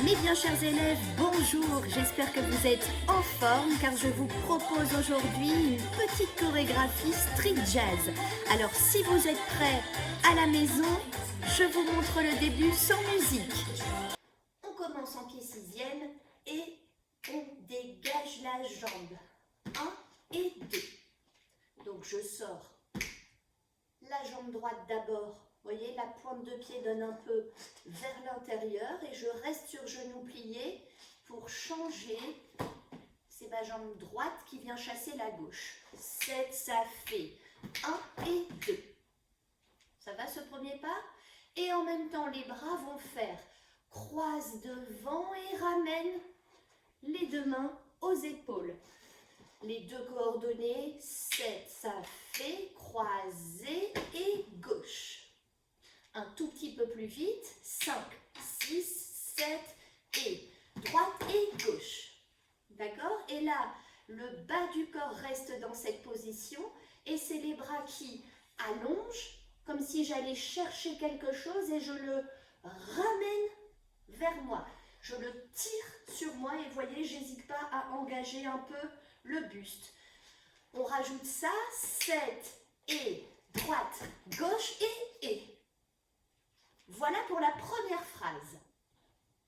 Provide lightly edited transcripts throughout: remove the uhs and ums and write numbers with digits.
Mes bien chers élèves, bonjour, j'espère que vous êtes en forme car je vous propose aujourd'hui une petite chorégraphie street jazz. Alors si vous êtes prêts à la maison, je vous montre le début sans musique. On commence en pied sixième et on dégage la jambe. 1 et 2. Donc je sors la jambe droite d'abord. Vous voyez, la pointe de pied donne un peu vers l'intérieur et je reste sur genou plié pour changer. C'est ma jambe droite qui vient chasser la gauche. 7, ça fait 1 et 2. Ça va ce premier pas? Et en même temps, les bras vont faire croise devant et ramène les deux mains aux épaules. Les deux coordonnées, 7, ça fait croisé et gauche. Un tout petit peu plus vite, 5, 6, 7 et droite et gauche. D'accord? Et là, le bas du corps reste dans cette position et c'est les bras qui allongent comme si j'allais chercher quelque chose et je le ramène vers moi. Je le tire sur moi et vous voyez, j'hésite pas à engager un peu le buste. On rajoute ça, 7 et droite, gauche et. Voilà pour la première phrase.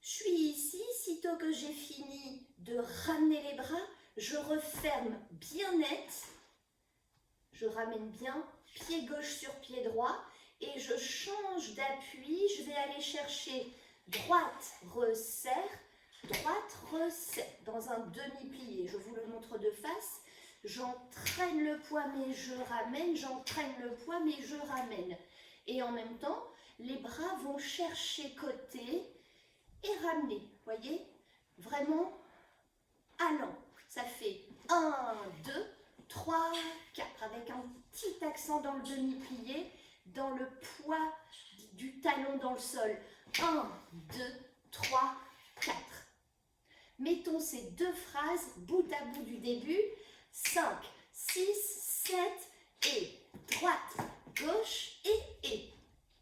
Je suis ici, sitôt que j'ai fini de ramener les bras, je referme bien net, je ramène bien pied gauche sur pied droit et je change d'appui, je vais aller chercher droite, resserre, dans un demi-plié. Je vous le montre de face, j'entraîne le poids mais je ramène, j'entraîne le poids mais je ramène. Et en même temps, les bras vont chercher côté et ramener. Vous voyez? Vraiment allant. Ça fait 1, 2, 3, 4. Avec un petit accent dans le demi-plié, dans le poids du talon dans le sol. 1, 2, 3, 4. Mettons ces deux phrases bout à bout du début. 5, 6, 7 et droite, gauche et.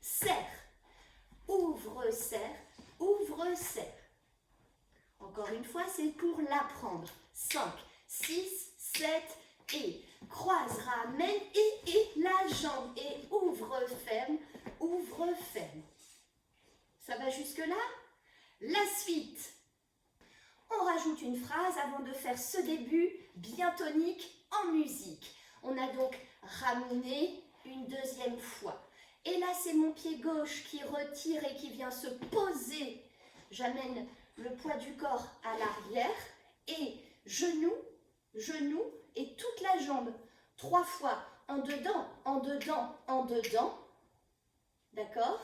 Serre, ouvre, serre, ouvre, serre. Encore une fois, c'est pour l'apprendre. 5, 6, 7 et croise, ramène et la jambe et ouvre, ferme, ouvre, ferme. Ça va jusque-là? La suite. On rajoute une phrase avant de faire ce début bien tonique en musique. On a donc ramené une deuxième fois. Et là, c'est mon pied gauche qui retire et qui vient se poser. J'amène le poids du corps à l'arrière et genou, genou et toute la jambe. 3 fois, en dedans, en dedans, en dedans. D'accord?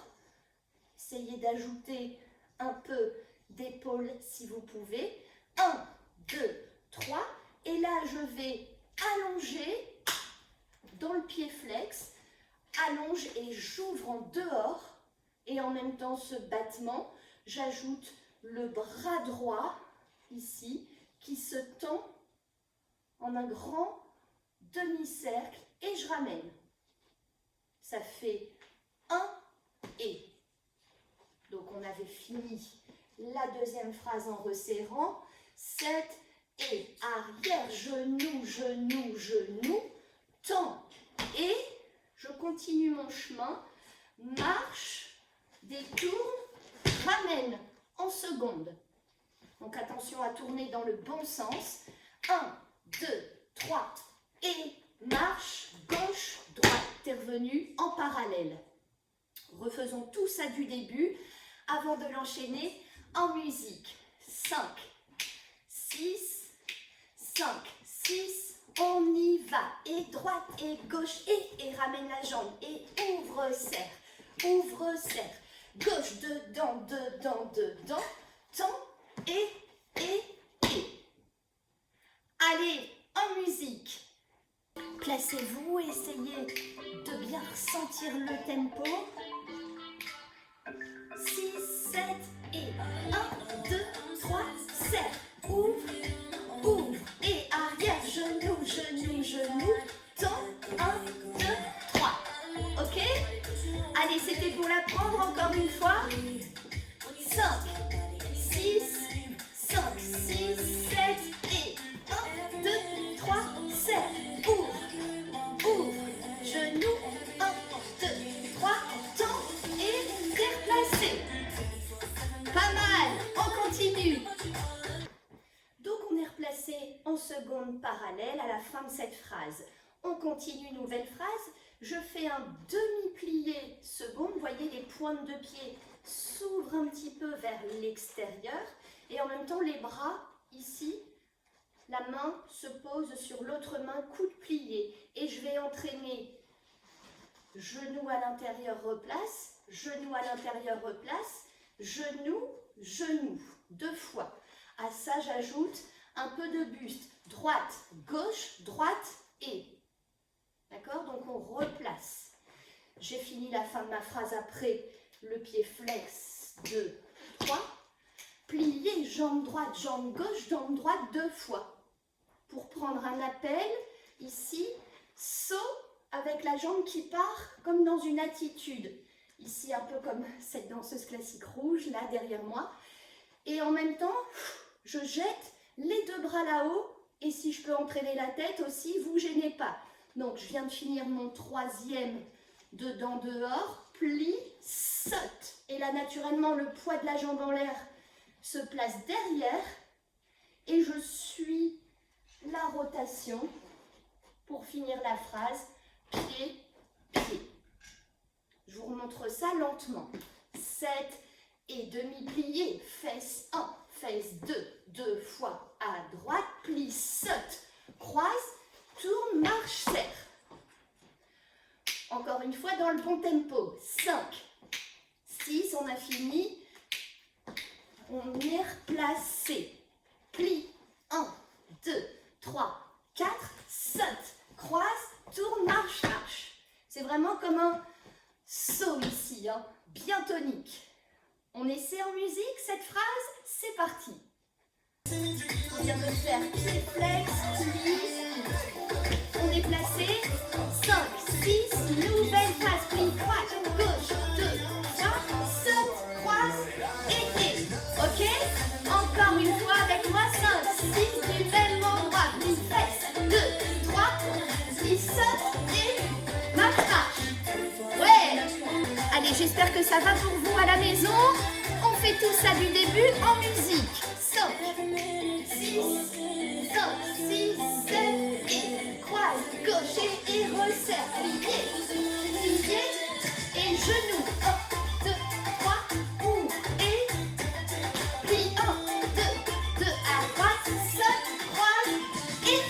Essayez d'ajouter un peu d'épaule si vous pouvez. 1, 2, 3. Et là, je vais allonger dans le pied flex. Allonge et j'ouvre en dehors et en même temps ce battement, j'ajoute le bras droit ici qui se tend en un grand demi-cercle et je ramène. Ça fait 1 et. Donc on avait fini la deuxième phrase en resserrant. 7 et arrière, genou, genou, genou, tend et je continue mon chemin, marche, détourne, ramène en seconde. Donc attention à tourner dans le bon sens. 1, 2, 3 et marche, gauche, droite. T'es revenu en parallèle. Refaisons tout ça du début avant de l'enchaîner en musique. 5, 6, 5, 6, on y va, et droite et gauche, et ramène la jambe, et ouvre, serre, gauche, dedans, dedans, dedans, tend, et. Allez, en musique, placez-vous, essayez de bien ressentir le tempo. 6, 7, et 1, 2, 3, serre, ouvre, et arrière, genou, genou, genou, tend, 1, 2, 3. Ok? Allez, c'était pour l'apprendre encore une fois. 5, 6, Pas mal, on continue. Donc on est replacé en seconde parallèle à la fin de cette phrase. On continue, nouvelle phrase. Je fais un demi-plié seconde. Vous voyez, les pointes de pied s'ouvrent un petit peu vers l'extérieur. Et en même temps, les bras, ici, la main se pose sur l'autre main, coude plié. Et je vais entraîner genou à l'intérieur, replace, genou à l'intérieur, replace, genou, genou, 2 fois. À ça, j'ajoute un peu de buste. Droite, gauche, droite et. D'accord? Donc, on replace. J'ai fini la fin de ma phrase après le pied flex, 2, 3. Plier, jambe droite, jambe gauche, jambe droite 2 fois. Pour prendre un appel, ici, saut avec la jambe qui part comme dans une attitude. Ici, un peu comme cette danseuse classique rouge, là, derrière moi. Et en même temps, je jette les 2 bras là-haut. Et si je peux entraîner la tête aussi, vous gênez pas. Donc, je viens de finir mon 3e dedans, dehors. Plie, saute. Et là, naturellement, le poids de la jambe en l'air se place derrière. Et je suis la rotation pour finir la phrase. Pied, pied. Je vous remontre ça lentement. 7 et demi-plié. Fesse 1, fesse 2. 2 fois à droite. Plie, saute, croise, tourne, marche, serre. Encore une fois dans le bon tempo. 5, 6, on a fini. On est replacé. Plie, 1, 2, 3, 4, saute, croise, tourne, marche, marche. C'est vraiment comme un saut ici, hein, bien tonique. On essaie en musique cette phrase, c'est parti. On vient de faire pied flex, plie. On est placé. 5, 6, nouvelle phase, plie, droite, gauche, 2, 3, saute, croise et. Ok? Encore une fois avec moi, 5, 6, du même endroit, plie, flex, 2, 3, plie, saute et marche, marche. Ouais! Allez, j'espère que ça va pour vous à la maison. On fait tout ça du début en musique. 5, 6, 5, 6, 7 et croise, gauche et resserre, plié et genou. 1, 2, 3, ouvre et plie. 1, 2, 2 à droite, saute, croise et.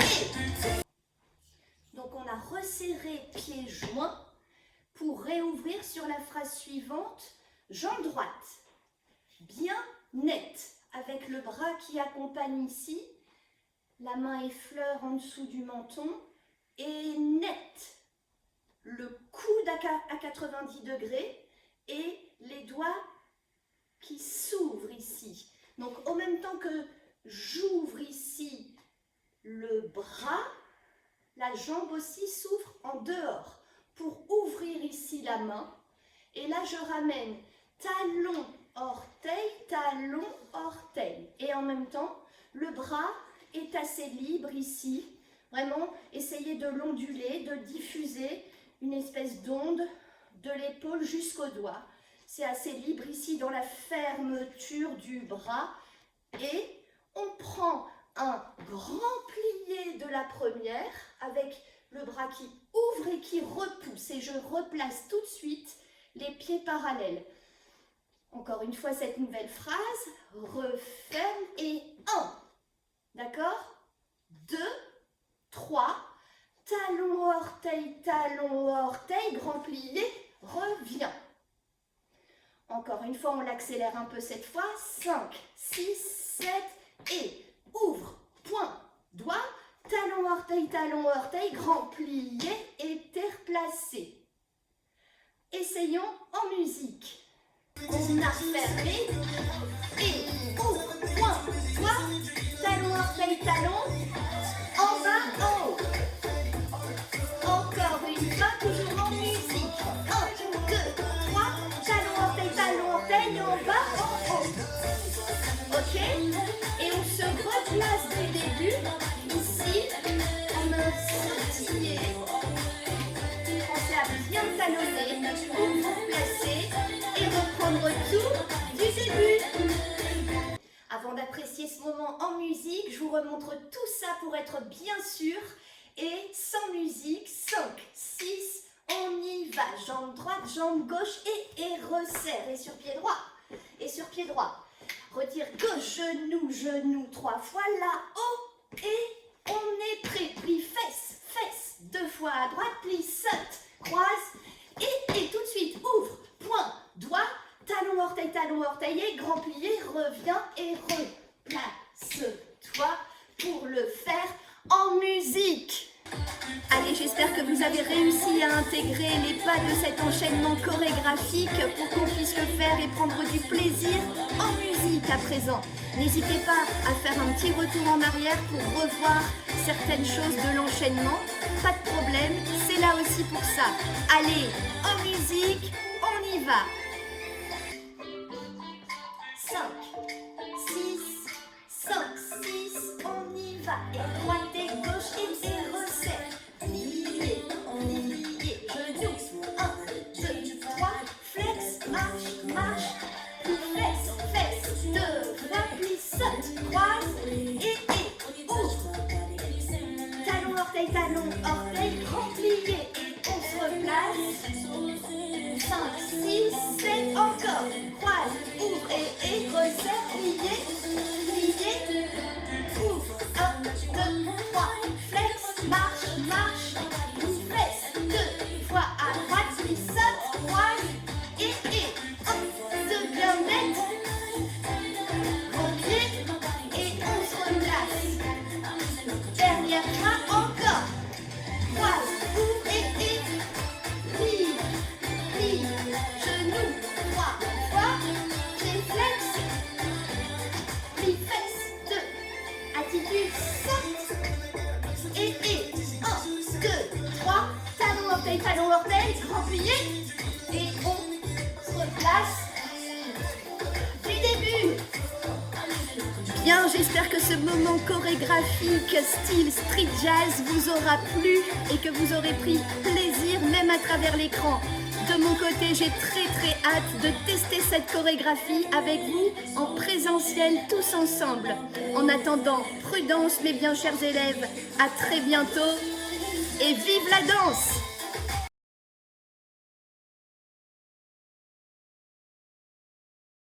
Donc on a resserré pieds joints pour réouvrir sur la phrase suivante, jambe droite. Bien nette, avec le bras qui accompagne ici, la main effleure en dessous du menton, et nette, le coude à 90 degrés et les doigts qui s'ouvrent ici. Donc en même temps que j'ouvre ici le bras, la jambe aussi s'ouvre en dehors pour ouvrir ici la main. Et là je ramène talon, orteil, talon, orteil. Et en même temps, le bras est assez libre ici. Vraiment, essayez de l'onduler, de diffuser une espèce d'onde de l'épaule jusqu'au doigt. C'est assez libre ici dans la fermeture du bras. Et on prend un grand plié de la première avec le bras qui ouvre et qui repousse. Et je replace tout de suite les pieds parallèles. Encore une fois, cette nouvelle phrase, referme et 1. D'accord? 2, 3, talon, orteil, grand plié, revient. Encore une fois, on l'accélère un peu cette fois. 5, 6, 7 et ouvre, point, doigt, talon, orteil, grand plié et terre placée. Essayons en musique. On a fermé et ouvre, point, doigt, talon, orteil, en bas, en haut. Encore une fois, toujours en musique. 1, 2, 3, talon, orteil, en bas, en haut. Ok? Et on se replace dès le début, ici, en main sautillée. Pensez à bien talonner pour vous placer et reprendre tout du début. avant d'apprécier ce moment en musique, je vous remontre tout ça pour être bien sûr. Et sans musique, 5, 6, on y va. Jambe droite, jambe gauche et resserre. Et sur pied droit. Et sur pied droit. Retire gauche, genou, genou, 3 fois là-haut. Et on est prêt. Plie fesse, fesse. 2 fois à droite, plie, saute, croise. Et tout de suite, ouvre, point, doigt, talon, orteil et grand plié, reviens et replace-toi pour le faire en musique. Allez, j'espère que vous avez réussi à intégrer les pas de cet enchaînement chorégraphique pour qu'on puisse le faire et prendre du plaisir en musique à présent. N'hésitez pas à faire un petit retour en arrière pour revoir certaines choses de l'enchaînement. Pas de problème, c'est là aussi pour ça. Allez, en musique, on y va. 5, 6, 5, 6, on y va. Et droite et gauche et resserre. Plié, plié, genou. 1, 2, 3, flex, marche, marche. Fesse, fesse, 2 fois, plie, saute, croise et ouvre. Talon, orteil, grand plié. Et on se replace. 5, 6, 7, encore. Croise, ouvre et resserre, plié, plié, ouvre. 1, 2, 3, flex, marche, marche, fesse, 2 fois à droite, plie, saute, croise et 1, 2, bien net, grand pied et on se replace. Dernière main, encore. Croise, ouvre et plie, plie, genou, 3 fois, pied flex, plie fesse, 2, attitude, saute, et 1, 2, 3, talon, orteil, grand plié, et on se replace du début. Bien, j'espère que ce moment chorégraphique style street jazz vous aura plu et que vous aurez pris plaisir même à travers l'écran. De mon côté, j'ai très hâte de tester cette chorégraphie avec vous en présentiel tous ensemble. En attendant, prudence mes bien chers élèves, à très bientôt et vive la danse!